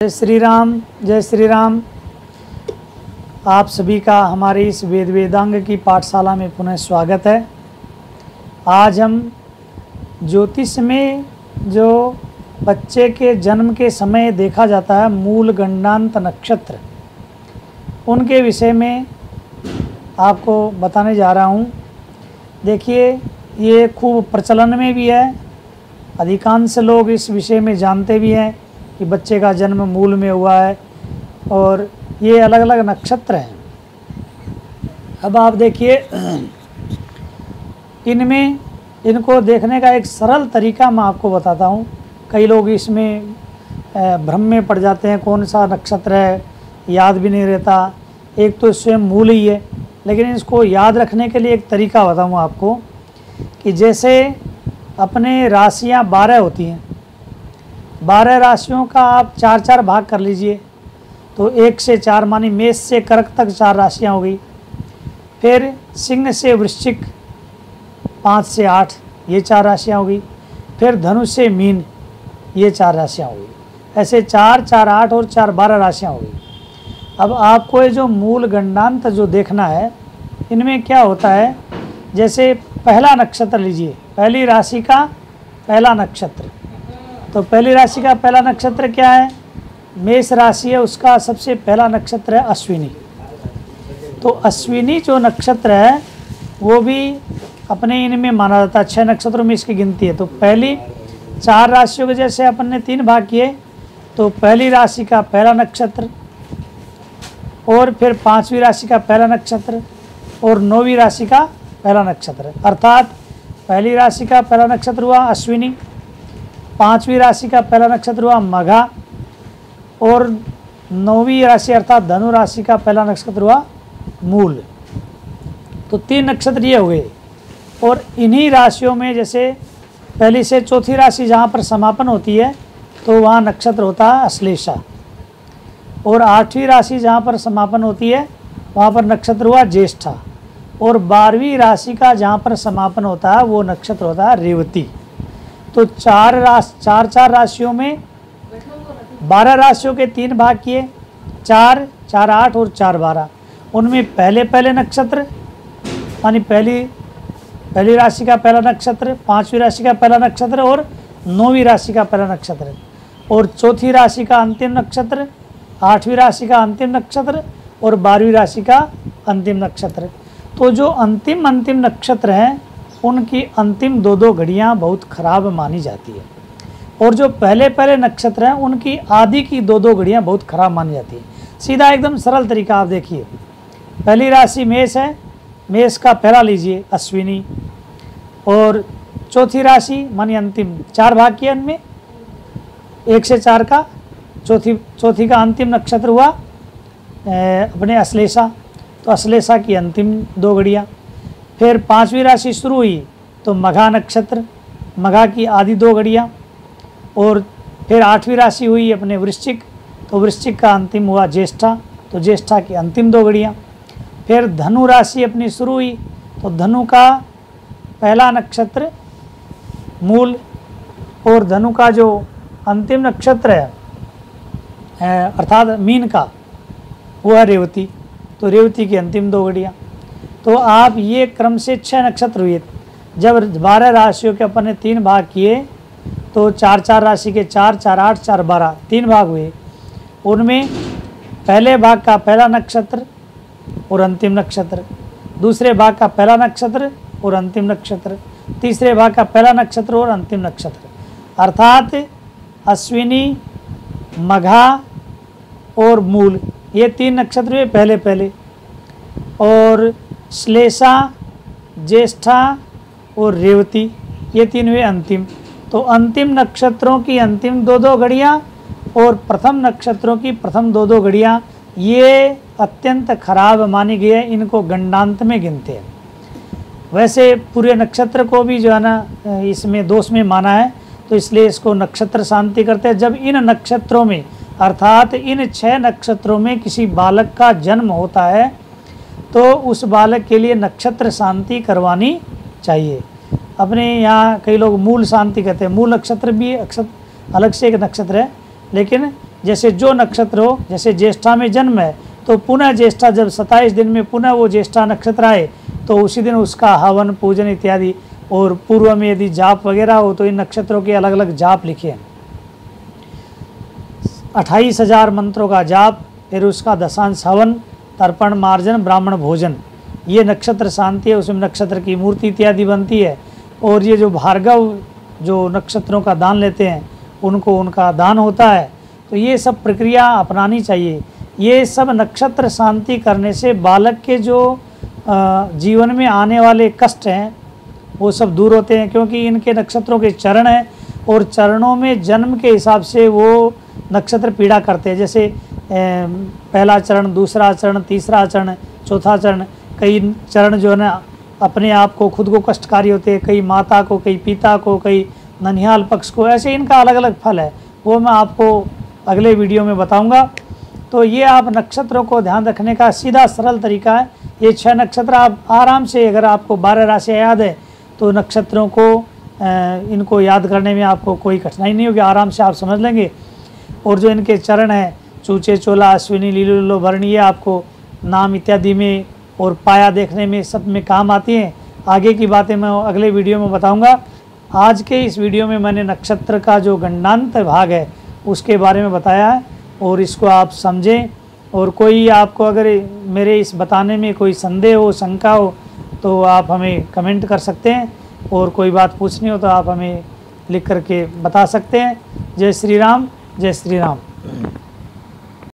जय श्री राम, जय श्री राम। आप सभी का हमारे इस वेद वेदांग की पाठशाला में पुनः स्वागत है। आज हम ज्योतिष में जो बच्चे के जन्म के समय देखा जाता है मूल गंडांत नक्षत्र, उनके विषय में आपको बताने जा रहा हूँ। देखिए, ये खूब प्रचलन में भी है, अधिकांश लोग इस विषय में जानते भी हैं कि बच्चे का जन्म मूल में हुआ है और ये अलग अलग नक्षत्र हैं। अब आप देखिए, इनमें इनको देखने का एक सरल तरीका मैं आपको बताता हूँ। कई लोग इसमें भ्रम में पड़ जाते हैं, कौन सा नक्षत्र है याद भी नहीं रहता। एक तो स्वयं मूल ही है, लेकिन इसको याद रखने के लिए एक तरीका बताऊँ आपको कि जैसे अपने राशियाँ 12 होती हैं, 12 राशियों का आप 4-4 भाग कर लीजिए तो 1 से 4 मानी मेष से कर्क तक 4 राशियाँ हो गई। फिर सिंह से वृश्चिक 5 से 8 ये 4 राशियाँ हो गई। फिर धनु से मीन ये 4 राशियाँ हो गई। ऐसे 4, 4, 8 और 4, 12 राशियाँ हो गई। अब आपको ये जो मूल गंडांत जो देखना है, इनमें क्या होता है, जैसे पहला नक्षत्र लीजिए, पहली राशि का पहला नक्षत्र। तो पहली राशि का पहला नक्षत्र क्या है? मेष राशि है, उसका सबसे पहला नक्षत्र है अश्विनी। तो अश्विनी जो नक्षत्र है वो भी अपने इनमें माना जाता है, 6 नक्षत्रों में इसकी गिनती है। तो पहली 4 राशियों के जैसे अपन ने 3 भाग किए, तो पहली राशि का पहला नक्षत्र और फिर 5वीं राशि का पहला नक्षत्र और 9वीं राशि का पहला नक्षत्र। अर्थात पहली राशि का पहला नक्षत्र हुआ अश्विनी, 5वीं राशि का पहला नक्षत्र हुआ मघा और 9वीं राशि अर्थात धनु राशि का पहला नक्षत्र हुआ मूल। तो 3 नक्षत्र ये हुए। और इन्हीं राशियों में जैसे पहली से चौथी राशि जहाँ पर समापन होती है तो वहाँ नक्षत्र होता है अश्लेषा, और 8वीं राशि जहाँ पर समापन होती है वहाँ पर नक्षत्र हुआ ज्येष्ठा, और 12वीं राशि का जहाँ पर समापन होता है वो नक्षत्र होता है रेवती। तो 4 राशियों में 12 राशियों के 3 भाग किए, 4, 4, 8 और 4, 12। उनमें पहले नक्षत्र यानी पहली राशि का पहला नक्षत्र, 5वीं राशि का पहला नक्षत्र और 9वीं राशि का पहला नक्षत्र, और चौथी राशि का अंतिम नक्षत्र, 8वीं राशि का अंतिम नक्षत्र और 12वीं राशि का अंतिम नक्षत्र। तो जो अंतिम नक्षत्र हैं उनकी अंतिम 2-2 घड़ियाँ बहुत खराब मानी जाती है, और जो पहले नक्षत्र हैं उनकी आदि की 2-2 घड़ियाँ बहुत खराब मानी जाती है। सीधा एकदम सरल तरीका आप देखिए, पहली राशि मेष है, मेष का पहला लीजिए अश्विनी, और चौथी राशि मानी अंतिम 4 भाग किए, उनमें 1 से 4 का चौथी का अंतिम नक्षत्र हुआ अपने अश्लेषा। तो अश्लेषा की अंतिम 2 घड़ियाँ। फिर 5वीं राशि शुरू हुई तो मघा नक्षत्र, मघा की आधी 2 घड़ियाँ, और फिर 8वीं राशि हुई अपने वृश्चिक, तो वृश्चिक का अंतिम हुआ ज्येष्ठा, तो ज्येष्ठा की अंतिम 2 घड़ियाँ। फिर धनु राशि अपनी शुरू हुई तो धनु का पहला नक्षत्र मूल, और धनु का जो अंतिम नक्षत्र है अर्थात मीन का वो है रेवती, तो रेवती की अंतिम 2 घड़ियाँ। तो आप ये क्रम से 6 नक्षत्र हुए। जब 12 राशियों के अपन ने 3 भाग किए तो 4-4 राशि के 4, 4, 8, 4, 12 3 भाग हुए। उनमें पहले भाग का पहला नक्षत्र और अंतिम नक्षत्र, दूसरे भाग का पहला नक्षत्र और अंतिम नक्षत्र, तीसरे भाग का पहला नक्षत्र और अंतिम नक्षत्र। अर्थात अश्विनी, मघा और मूल ये 3 नक्षत्र हुए पहले, और श्लेषा, ज्येष्ठा और रेवती ये 3 हुए अंतिम। तो अंतिम नक्षत्रों की अंतिम 2-2 घड़ियाँ और प्रथम नक्षत्रों की प्रथम 2-2 घड़ियाँ ये अत्यंत खराब मानी गई है, इनको गंडांत में गिनते हैं। वैसे पूरे नक्षत्र को भी जो है ना इसमें दोष में माना है, तो इसलिए इसको नक्षत्र शांति करते हैं। जब इन नक्षत्रों में अर्थात इन 6 नक्षत्रों में किसी बालक का जन्म होता है तो उस बालक के लिए नक्षत्र शांति करवानी चाहिए। अपने यहाँ कई लोग मूल शांति कहते हैं, मूल नक्षत्र भी अलग से एक नक्षत्र है, लेकिन जैसे जो नक्षत्र हो, जैसे ज्येष्ठा में जन्म है तो पुनः ज्येष्ठा जब 27 दिन में पुनः वो ज्येष्ठा नक्षत्र आए तो उसी दिन उसका हवन पूजन इत्यादि, और पूर्व में यदि जाप वगैरह हो तो इन नक्षत्रों के अलग अलग जाप लिखे हैं। 28,000 मंत्रों का जाप, फिर उसका दशांश हवन, तर्पण, मार्जन, ब्राह्मण भोजन, ये नक्षत्र शांति है, उसमें नक्षत्र की मूर्ति इत्यादि बनती है। और ये जो भार्गव जो नक्षत्रों का दान लेते हैं उनको उनका दान होता है। तो ये सब प्रक्रिया अपनानी चाहिए। ये सब नक्षत्र शांति करने से बालक के जो जीवन में आने वाले कष्ट हैं वो सब दूर होते हैं, क्योंकि इनके नक्षत्रों के चरण हैं और चरणों में जन्म के हिसाब से वो नक्षत्र पीड़ा करते हैं। जैसे पहला चरण, दूसरा चरण, तीसरा चरण, चौथा चरण, कई चरण जो है ना अपने आप को खुद को कष्टकारी होते हैं, कई माता को, कई पिता को, कई ननिहाल पक्ष को, ऐसे इनका अलग अलग फल है, वो मैं आपको अगले वीडियो में बताऊंगा। तो ये आप नक्षत्रों को ध्यान रखने का सीधा सरल तरीका है। ये 6 नक्षत्र आप आराम से, अगर आपको 12 राशियाँ याद है तो नक्षत्रों को इनको याद करने में आपको कोई कठिनाई नहीं होगी, आराम से आप समझ लेंगे। और जो इनके चरण हैं चूचे, चोला, अश्विनी, लीलो, भरणी, ये आपको नाम इत्यादि में और पाया देखने में सब में काम आती हैं। आगे की बातें मैं अगले वीडियो में बताऊंगा। आज के इस वीडियो में मैंने नक्षत्र का जो गणनांत भाग है उसके बारे में बताया है, और इसको आप समझें। और कोई आपको अगर मेरे इस बताने में कोई संदेह हो, शंका हो तो आप हमें कमेंट कर सकते हैं, और कोई बात पूछनी हो तो आप हमें लिख करके बता सकते हैं। जय श्री राम, जय श्री राम।